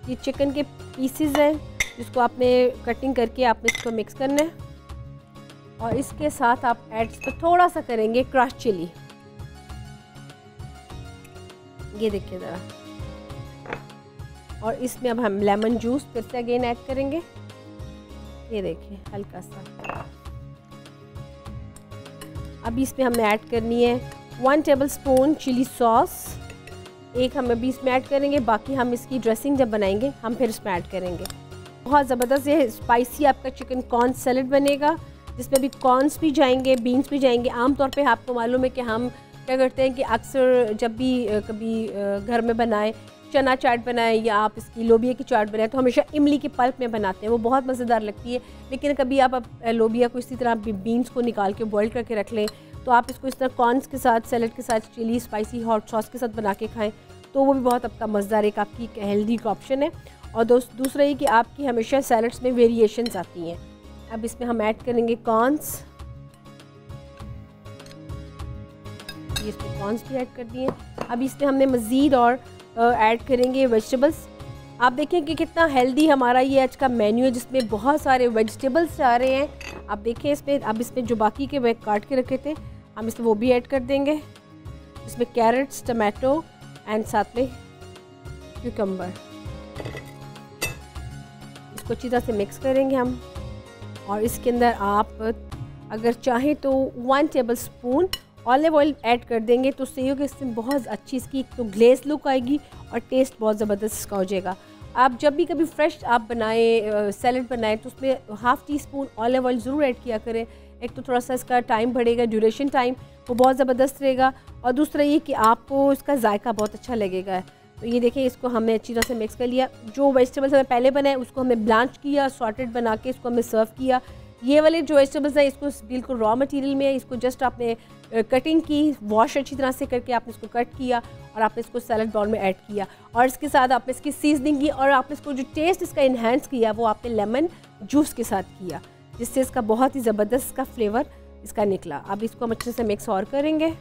ये चिकन के पीसेस हैं जिसको आपने कटिंग करके आपने इसको मिक्स करना है। और इसके साथ आप ऐड तो थोड़ा सा करेंगे क्रश चिली। ये देखिए ज़रा। और इसमें अब हम लेमन जूस फिर से अगेन ऐड करेंगे। ये देखिए हल्का सा। अभी इसमें हमें ऐड करनी है 1 टेबलस्पून चिली सॉस। एक हम अभी इसमें ऐड करेंगे, बाकी हम इसकी ड्रेसिंग जब बनाएंगे हम फिर इसमें ऐड करेंगे। बहुत ज़बरदस्त ये स्पाइसी आपका चिकन कॉर्न सैलेड बनेगा, जिसमें भी कॉर्न्स भी जाएंगे, बीन्स भी जाएंगे। आमतौर पे आपको मालूम है कि हम क्या करते हैं कि अक्सर जब भी कभी घर में बनाएं, चना चाट बनाएं या आप इसकी लोबिया की चाट बनाएं, तो हमेशा इमली के पल्प में बनाते हैं। वो बहुत मज़ेदार लगती है। लेकिन कभी आप लोबिया को इसी तरह बीन्स को निकाल के बॉईल करके रख लें, तो आप इसको इस तरह कॉर्न्स के साथ, सैलेड के साथ, चिली स्पाइसी हॉट सॉस के साथ बना के खाएं, तो वो भी बहुत आपका मज़ेदार एक आपकी हेल्दी का ऑप्शन है। और दूसरा ये कि आपकी हमेशा सैलड्स में वेरिएशंस आती हैं। अब इसमें हम ऐड करेंगे कॉर्न्स। ये इसमें कॉर्न्स भी ऐड कर दिए। अब इसमें हमने मज़ीद और ऐड करेंगे वेजिटेबल्स। आप देखें कि कितना हेल्दी हमारा ये आज का मेन्यू है, जिसमें बहुत सारे वेजिटेबल्स आ रहे हैं। आप देखें इसमें, अब इसमें जो बाकी के वे काट के रखे थे हम इसमें वो भी ऐड कर देंगे। इसमें कैरेट्स, टमाटो एंड साथ में क्यूकम्बर। इसको अच्छी तरह से मिक्स करेंगे हम। और इसके अंदर आप अगर चाहें तो 1 टेबलस्पून ऑलिव ऑयल ऐड कर देंगे, तो उससे ये कि इसमें बहुत अच्छी इसकी तो ग्लेज लुक आएगी और टेस्ट बहुत ज़बरदस्त इसका हो जाएगा। आप जब भी कभी फ्रेश आप बनाएं सैलड बनाएं, तो उसमें 1/2 टीस्पून ऑलिव ऑयल ज़रूर ऐड किया करें। एक तो थोड़ा सा इसका टाइम बढ़ेगा, ड्यूरेशन टाइम वो बहुत ज़बरदस्त रहेगा, और दूसरा ये कि आपको इसका जायका बहुत अच्छा लगेगा। तो ये देखें, इसको हमने अच्छी तरह से मिक्स कर लिया। जो वेजिटेबल्स हमें पहले बनाए उसको हमें ब्लांच किया, सॉर्टेड बना के इसको हमें सर्व किया। ये वाले जो वेजिटेबल्स हैं इसको बिल्कुल रॉ मटेरियल में है, इसको जस्ट आपने कटिंग की, वॉश अच्छी तरह से करके आपने इसको कट किया और आपने इसको सैलड बाउल में ऐड किया। और इसके साथ आपने इसकी सीजनिंग की और आपने इसको जो टेस्ट इसका इन्हेंस किया वो आपने लेमन जूस के साथ किया, जिससे इसका बहुत ही ज़बरदस्त का फ्लेवर इसका निकला। अब इसको हम अच्छे से मिक्स और करेंगे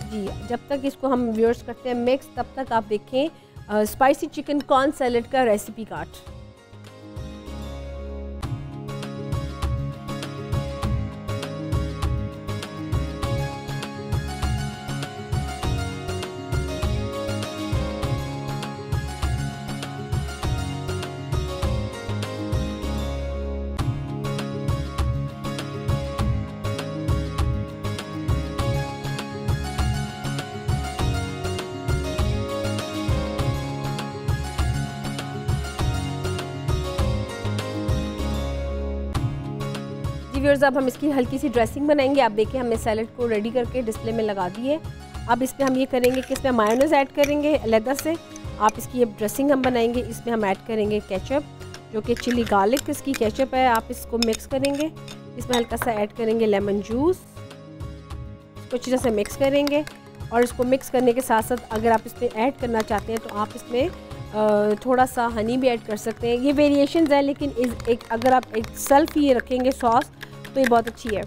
जी। जब तक इसको हम व्यूअर्स करते हैं मिक्स, तब तक आप देखें स्पाइसी चिकन कॉर्न सैलेड का रेसिपी कार्ड। व्यूअर्स, अब हम इसकी हल्की सी ड्रेसिंग बनाएंगे। आप देखिए हमने सैलेड को रेडी करके डिस्प्ले में लगा दिए। अब इसमें हम ये करेंगे कि इसमें मायोनीज ऐड करेंगे अलग से। आप इसकी अब ड्रेसिंग हम बनाएंगे। इसमें हम ऐड करेंगे केचप, जो कि चिली गार्लिक इसकी केचप है। आप इसको मिक्स करेंगे। इसमें हल्का सा ऐड करेंगे लेमन जूस। इसको अच्छी तरह से मिक्स करेंगे। और इसको मिक्स करने के साथ साथ अगर आप इसमें ऐड करना चाहते हैं तो आप इसमें थोड़ा सा हनी भी ऐड कर सकते हैं। ये वेरिएशंस है, लेकिन अगर आप एक सेल्फ ये रखेंगे सॉस तो ये बहुत अच्छी है।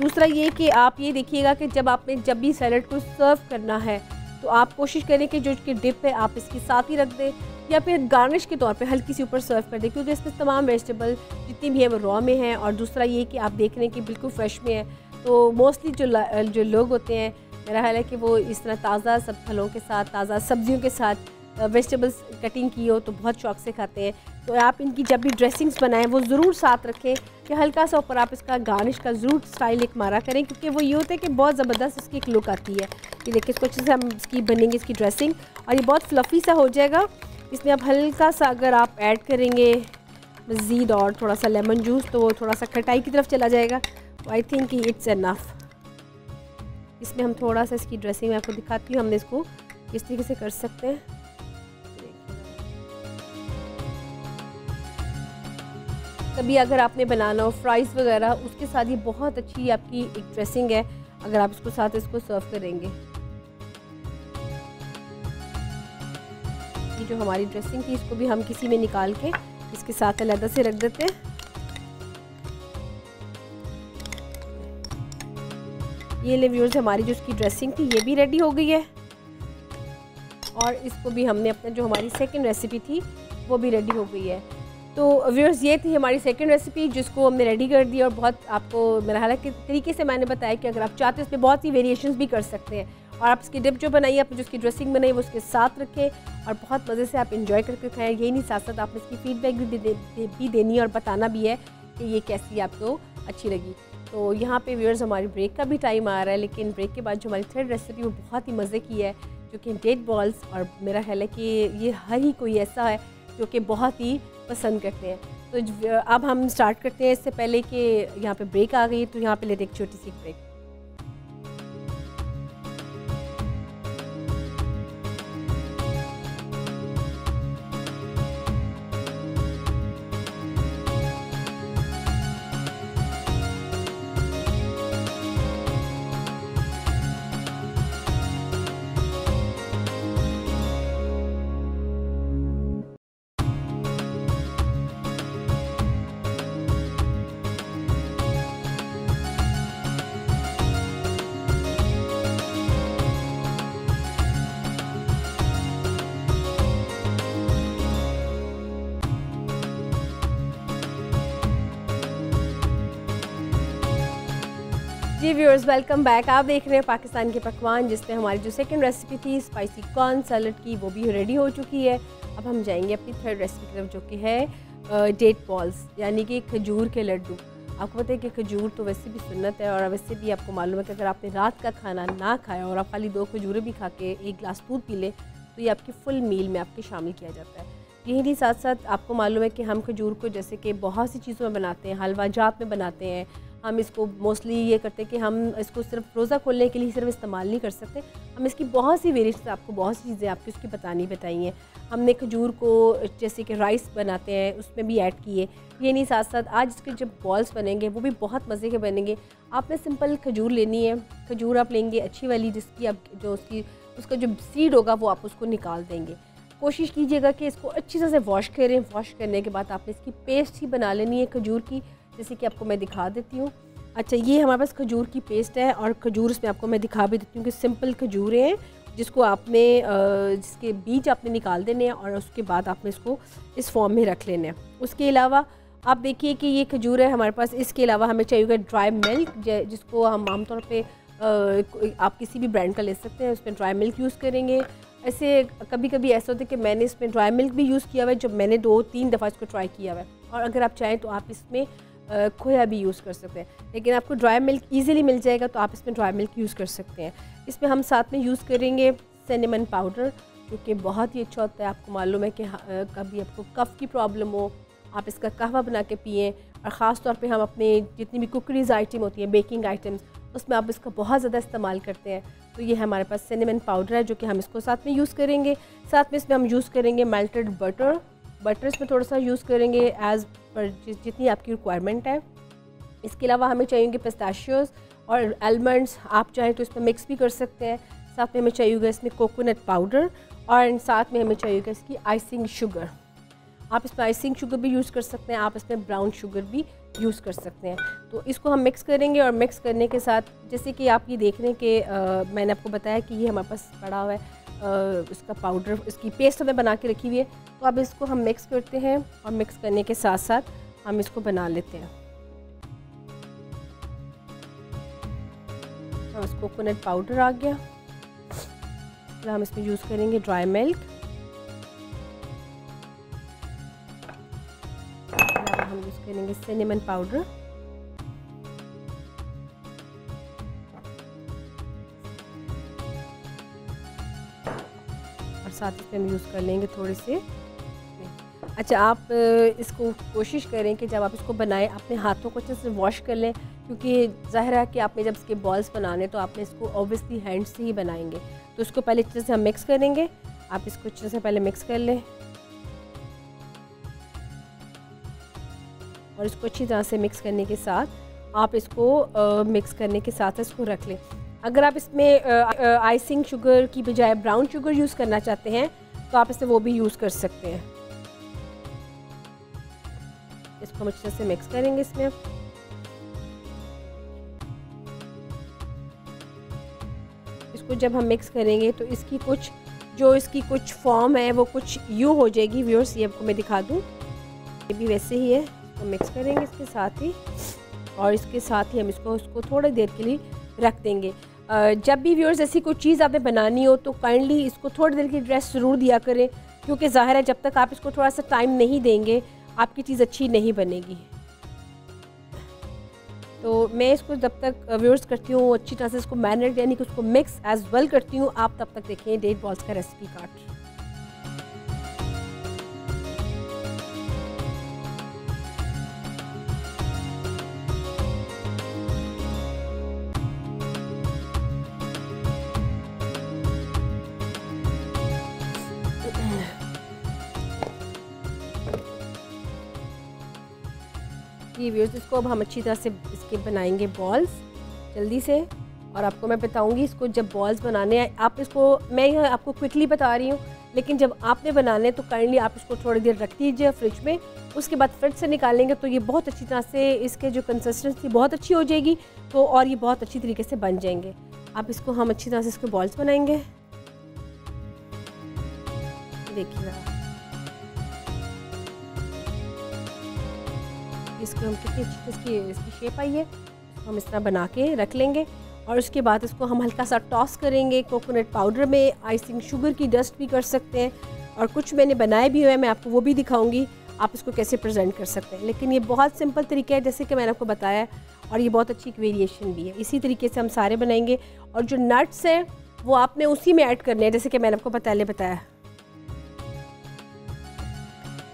दूसरा ये कि आप ये देखिएगा कि जब भी सैलड को सर्व करना है तो आप कोशिश करें कि जो इसकी डिप है आप इसके साथ ही रख दें, या फिर गार्निश के तौर पे हल्की सी ऊपर सर्व कर दें, क्योंकि इसमें तमाम वेजिटेबल जितनी भी है वो रॉ में है। और दूसरा ये कि आप देख रहे हैं कि बिल्कुल फ्रेश में है, तो मोस्टली जो लोग होते हैं, मेरा ख्याल है कि वो इस तरह ताज़ा सब फलों के साथ, ताज़ा सब्जियों के साथ वेजिटेबल्स कटिंग की हो तो बहुत शौक से खाते हैं। तो आप इनकी जब भी ड्रेसिंग्स बनाएं वो ज़रूर साथ रखें कि हल्का सा ऊपर आप इसका गार्निश का ज़रूर स्टाइल एक मारा करें, क्योंकि वो ये होता है कि बहुत ज़बरदस्त इसकी एक लुक आती है। ये देखिए इसको अच्छे से हम इसकी बनेंगे इसकी ड्रेसिंग, और ये बहुत फ्लफ़ी सा हो जाएगा। इसमें अब हल्का सा अगर आप ऐड करेंगे मज़ीद और थोड़ा सा लेमन जूस, तो वो थोड़ा सा खटाई की तरफ चला जाएगा। तो आई थिंक इट्स एनफ। इसमें हम थोड़ा सा इसकी ड्रेसिंग मैं आपको दिखाती हूँ, हमने इसको किस तरीके से कर सकते हैं। कभी अगर आपने बनाना हो फ्राइज़ वगैरह, उसके साथ ये बहुत अच्छी आपकी एक ड्रेसिंग है। अगर आप इसको साथ इसको सर्व करेंगे। ये जो हमारी ड्रेसिंग थी इसको भी हम किसी में निकाल के इसके साथ अलग से रख देते हैं। ये ले व्यूअर्स, हमारी जो उसकी ड्रेसिंग थी ये भी रेडी हो गई है और इसको भी हमने अपना जो हमारी सेकंड रेसिपी थी वो भी रेडी हो गई है। तो व्यूअर्स ये थी हमारी सेकंड रेसिपी जिसको हमने रेडी कर दिया और बहुत आपको मेरा हाल के तरीके से मैंने बताया कि अगर आप चाहते हैं इसमें बहुत सी वेरिएशंस भी कर सकते हैं। और आप इसकी डिप जो बनाई आपने जो उसकी ड्रेसिंग बनाई वो उसके साथ रखें और बहुत मज़े से आप इंजॉय करके खाएं। यही नहीं, साथ साथ आपने इसकी फीडबैक भी देनी है और बताना भी है कि ये कैसी आपको अच्छी लगी। तो यहाँ पे व्यूअर्स हमारी ब्रेक का भी टाइम आ रहा है, लेकिन ब्रेक के बाद जो हमारी थर्ड रेसिपी वो बहुत ही मज़े की है जो कि डेट बॉल्स, और मेरा ख्याल है कि ये हर ही कोई ऐसा है जो कि बहुत ही पसंद करते हैं। तो अब हम स्टार्ट करते हैं। इससे पहले कि यहाँ पे ब्रेक आ गई तो यहाँ पे लेते एक छोटी सी ब्रेक। जी व्यूअर्स, वेलकम बैक। आप देख रहे हैं पाकिस्तान के पकवान, जिसमें हमारी जो सेकंड रेसिपी थी स्पाइसी कॉर्न सैलड की वो भी रेडी हो चुकी है। अब हम जाएंगे अपनी थर्ड रेसिपी की तरफ जो कि है डेट बॉल्स, यानी कि खजूर के लड्डू। आपको पता है कि खजूर तो वैसे भी सुन्नत है और वैसे भी आपको मालूम है कि अगर आपने रात का खाना ना खाया और आप खाली 2 खजूरें भी खा के 1 गिलास दूध पी ले तो ये आपकी फुल मील में आपके शामिल किया जाता है। यही नहीं, साथ साथ आपको मालूम है कि हम खजूर को जैसे कि बहुत सी चीज़ों में बनाते हैं, हलवा जात में बनाते हैं। हम इसको मोस्टली ये करते हैं कि हम इसको सिर्फ रोज़ा खोलने के लिए सिर्फ इस्तेमाल नहीं कर सकते, हम इसकी बहुत सी वेरिएशन, आपको बहुत सी चीज़ें आपकी उसकी बताई हैं। हमने खजूर को जैसे कि राइस बनाते हैं उसमें भी ऐड किए। ये नहीं, साथ साथ आज इसके जब बॉल्स बनेंगे वो भी बहुत मज़े के बनेंगे। आपने सिंपल खजूर लेनी है, खजूर आप लेंगे अच्छी वाली जिसकी आप जो उसका जो सीड होगा वो आप उसको निकाल देंगे। कोशिश कीजिएगा कि इसको अच्छी तरह से वॉश करें। वॉश करने के बाद आपने इसकी पेस्ट ही बना लेनी है खजूर की, जैसे कि आपको मैं दिखा देती हूँ। अच्छा, ये हमारे पास खजूर की पेस्ट है और खजूर इसमें आपको मैं दिखा भी देती हूँ कि सिंपल खजूरें हैं जिसको आपने जिसके बीज आपने निकाल देने हैं और उसके बाद आपने इसको इस फॉर्म में रख लेना है। उसके अलावा आप देखिए कि ये खजूर है हमारे पास। इसके अलावा हमें चाहिए ड्राई मिल्क, जिसको हम आमतौर पे आप किसी भी ब्रांड का ले सकते हैं, उसमें ड्राई मिल्क यूज़ करेंगे। ऐसे कभी कभी ऐसा होता है कि मैंने इसमें ड्राई मिल्क भी यूज़ किया हुआ है, जब मैंने 2-3 दफ़ा इसको ट्राई किया हुआ है। और अगर आप चाहें तो आप इसमें खोया भी यूज़ कर सकते हैं, लेकिन आपको ड्राई मिल्क इजीली मिल जाएगा तो आप इसमें ड्राई मिल्क यूज़ कर सकते हैं। इसमें हम साथ में यूज़ करेंगे सिनेमन पाउडर, जो कि बहुत ही अच्छा होता है। आपको मालूम है कि कभी आपको कफ़ की प्रॉब्लम हो, आप इसका कहवा बना के पिएँ। और ख़ास तौर पे हम अपने जितनी भी कुकरीज़ आइटम होती हैं, बेकिंग आइटम्स, उसमें आप इसका बहुत ज़्यादा इस्तेमाल करते हैं। तो ये हमारे पास सिनेमन पाउडर है जो कि हम इसको साथ में यूज़ करेंगे। साथ में इसमें हम यूज़ करेंगे मेल्टेड बटर इसमें थोड़ा सा यूज़ करेंगे एज़ पर जितनी आपकी रिक्वायरमेंट है। इसके अलावा हमें चाहिए पिस्ताशियोज़ और आलमंड्स, आप चाहें तो इसमें मिक्स भी कर सकते हैं। साथ में हमें चाहिए इसमें कोकोनट पाउडर और साथ में हमें चाहिए इसकी आइसिंग शुगर। आप इसमें आइसिंग शुगर भी यूज़ कर सकते हैं, आप इसमें ब्राउन शुगर भी यूज़ कर सकते हैं। तो इसको हम मिक्स करेंगे और मिक्स करने के साथ जैसे कि आप ये देख रहे हैं कि मैंने आपको बताया कि ये हमारे पास पड़ा हुआ है इसका पाउडर, इसकी पेस्ट हमें बना के रखी हुई है। तो अब इसको हम मिक्स करते हैं और मिक्स करने के साथ साथ हम इसको बना लेते हैं। और कोकोनट पाउडर आ गया, फिर हम इसमें यूज़ करेंगे ड्राई मिल्क, हम यूज़ करेंगे सिनेमन पाउडर, और साथ ही हम यूज़ कर लेंगे थोड़े से। अच्छा, आप इसको कोशिश करें कि जब आप इसको बनाएं अपने हाथों को अच्छे से वॉश कर लें, क्योंकि ज़ाहिर है कि आपने जब इसके बॉल्स बनाने तो आपने इसको ऑब्वियसली हैंड से ही बनाएंगे। तो इसको पहले अच्छे से हम मिक्स करेंगे। आप इसको अच्छे से पहले मिक्स कर लें और इसको अच्छी तरह से मिक्स करने के साथ आप इसको मिक्स करने के साथ इसको रख लें। अगर आप इसमें आइसिंग शुगर की बजाय ब्राउन शुगर यूज़ करना चाहते हैं तो आप इसमें वो भी यूज़ कर सकते हैं। इसको हम अच्छे से मिक्स करेंगे इसमें। इसको जब हम मिक्स करेंगे तो इसकी कुछ फॉर्म है वो कुछ यूँ हो जाएगी व्यूअर्स, ये आपको मैं दिखा दूँ। ये भी वैसे ही है, इसको मिक्स करेंगे इसके साथ ही, और इसके साथ ही हम इसको थोड़ी देर के लिए रख देंगे। जब भी व्यूअर्स ऐसी कोई चीज़ आपने बनानी हो तो काइंडली इसको थोड़ी देर की रेस्ट ज़रूर दिया करें, क्योंकि ज़ाहिर है जब तक आप इसको थोड़ा सा टाइम नहीं देंगे आपकी चीज़ अच्छी नहीं बनेगी। तो मैं इसको जब तक व्यूअर्स करती हूँ अच्छी तरह से इसको मैरिनेट यानी कि उसको मिक्स एज वेल करती हूँ, आप तब तक देखें डेट बॉल्स का रेसिपी कार्ड। ये व्यूअर्स इसको अब हम अच्छी तरह से इसके बनाएंगे बॉल्स जल्दी से, और आपको मैं बताऊंगी इसको जब बॉल्स बनाने हैं आप इसको, मैं यह आपको क्विकली बता रही हूँ, लेकिन जब आपने बनाने तो काइंडली आप इसको थोड़ी देर रख दीजिए फ्रिज में। उसके बाद फ्रिज से निकालेंगे तो ये बहुत अच्छी तरह से इसके जो कंसिस्टेंसी बहुत अच्छी हो जाएगी, तो और ये बहुत अच्छी तरीके से बन जाएंगे। आप इसको हम अच्छी तरह से इसके बॉल्स बनाएंगे। देखिए इसको हम कितनी अच्छी इसकी शेप आई है, हम इस तरह बना के रख लेंगे। और उसके बाद इसको हम हल्का सा टॉस करेंगे कोकोनट पाउडर में, आइसिंग शुगर की डस्ट भी कर सकते हैं, और कुछ मैंने बनाए भी हुए हैं, मैं आपको वो भी दिखाऊंगी आप इसको कैसे प्रेजेंट कर सकते हैं। लेकिन ये बहुत सिंपल तरीका है जैसे कि मैंने आपको बताया, और ये बहुत अच्छी वेरिएशन भी है। इसी तरीके से हम सारे बनाएंगे, और जो नट्स हैं वो आपने उसी में ऐड करने हैं जैसे कि मैंने आपको पहले बताया।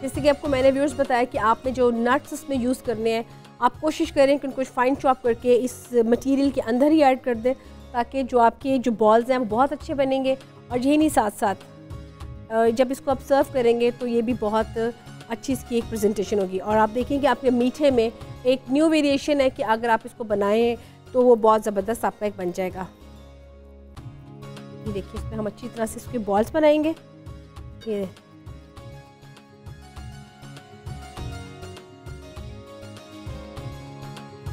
जैसे कि आपको मैंने व्यूअर्स बताया कि आपने जो नट्स इसमें यूज़ करने हैं आप कोशिश करें कि उनको फाइन चॉप करके इस मटेरियल के अंदर ही ऐड कर दें, ताकि जो आपके जो बॉल्स हैं वो बहुत अच्छे बनेंगे। और यही नहीं, साथ साथ जब इसको आप सर्व करेंगे तो ये भी बहुत अच्छी इसकी एक प्रेजेंटेशन होगी। और आप देखेंगे आपके मीठे में एक न्यू वेरिएशन है कि अगर आप इसको बनाएं तो वो बहुत ज़बरदस्त आपका एक बन जाएगा। ये देखिए इसमें हम अच्छी तरह से इसके बॉल्स बनाएंगे।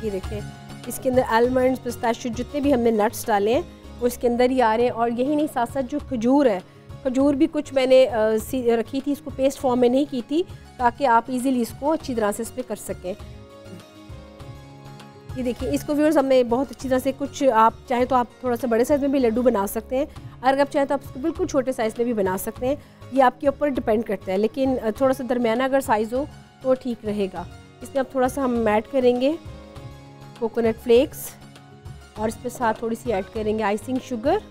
ये देखिए इसके अंदर आलमंड्स, पिस्ताशियो, जितने भी हमने नट्स डाले हैं वो इसके अंदर ही आ रहे हैं। और यही नहीं, साथ साथ जो खजूर है, खजूर भी कुछ मैंने रखी थी, इसको पेस्ट फॉर्म में नहीं की थी ताकि आप इजीली इसको अच्छी तरह से इस पर कर सकें। ये देखिए इसको व्यूअर्स हमने बहुत अच्छी तरह से, कुछ आप चाहें तो आप थोड़ा सा बड़े साइज़ में भी लड्डू बना सकते हैं, अगर आप चाहें तो आप इसको बिल्कुल छोटे साइज़ में भी बना सकते हैं, ये आपके ऊपर डिपेंड करता है। लेकिन थोड़ा सा दरमियाना अगर साइज़ हो तो ठीक रहेगा। इसमें अब थोड़ा सा हम ऐड करेंगे कोकोनट फ्लेक्स, और इसके साथ थोड़ी सी ऐड करेंगे आइसिंग शुगर।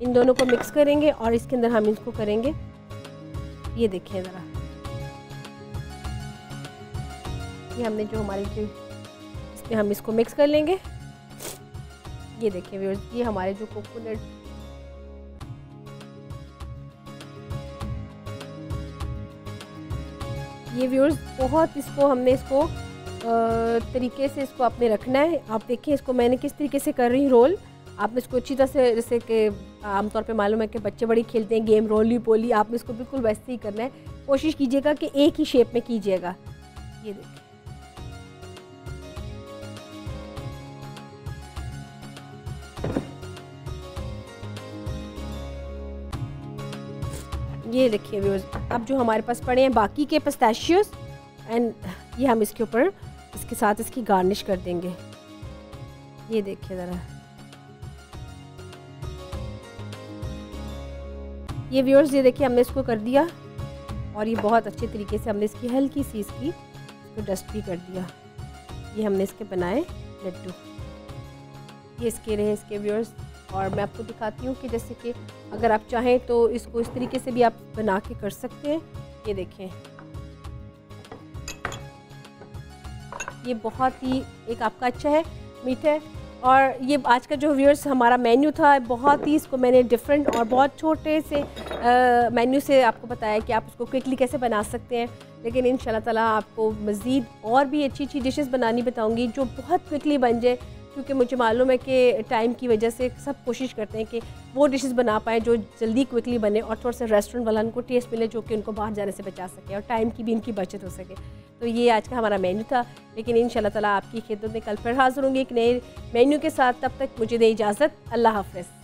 इन दोनों को मिक्स करेंगे और इसके अंदर हम इसको करेंगे, ये देखिए ज़रा, ये हमने जो हमारे जो इसमें हम इसको मिक्स कर लेंगे। ये देखिए व्यूअर्स, ये हमारे जो कोकोनट ये व्यूअर्स बहुत इसको हमने इसको तरीके से इसको आपने रखना है। आप देखिए इसको मैंने किस तरीके से कर रही हूँ रोल। आपने इसको अच्छी तरह से, जैसे कि आमतौर पे मालूम है कि बच्चे बड़ी खेलते हैं गेम रोली पोली, आपने इसको बिल्कुल वैसे ही करना है। कोशिश कीजिएगा कि एक ही शेप में कीजिएगा। ये देखिए ये देखिए व्यूअर्स, अब जो हमारे पास पड़े हैं बाकी के पिस्ताशियोस, एंड ये हम इसके ऊपर इसके साथ इसकी गार्निश कर देंगे। ये देखिए ज़रा, ये व्यूअर्स ये देखिए हमने इसको कर दिया, और ये बहुत अच्छे तरीके से हमने इसकी हल्की सी इसको डस्ट भी कर दिया। ये हमने इसके बनाए लड्डू, ये इसके रहे इसके व्यूअर्स। और मैं आपको दिखाती हूँ कि जैसे कि अगर आप चाहें तो इसको इस तरीके से भी आप बना के कर सकते हैं। ये देखें, ये बहुत ही एक आपका अच्छा है, मीठा है, और ये आज का जो व्यूअर्स हमारा मेन्यू था, बहुत ही इसको मैंने डिफरेंट और बहुत छोटे से मेन्यू से आपको बताया कि आप उसको क्विकली कैसे बना सकते हैं। लेकिन इंशाल्लाह ताला आपको मज़ीद और भी अच्छी अच्छी डिशेस बनानी बताऊंगी जो बहुत क्विकली बन जाए, क्योंकि मुझे मालूम है कि टाइम की वजह से सब कोशिश करते हैं कि वो डिशेस बना पाएँ जो जल्दी क्विकली बने और थोड़ा सा रेस्टोरेंट वाला उनको टेस्ट मिले जो कि उनको बाहर जाने से बचा सके और टाइम की भी इनकी बचत हो सके। तो ये आज का हमारा मेन्यू था, लेकिन इंशाल्लाह ताला आपकी खिदमत में कल फिर हाज़िर होंगी एक नए मेन्यू के साथ। तब तक मुझे दे इजाज़त, अल्लाह हाफ़िज़।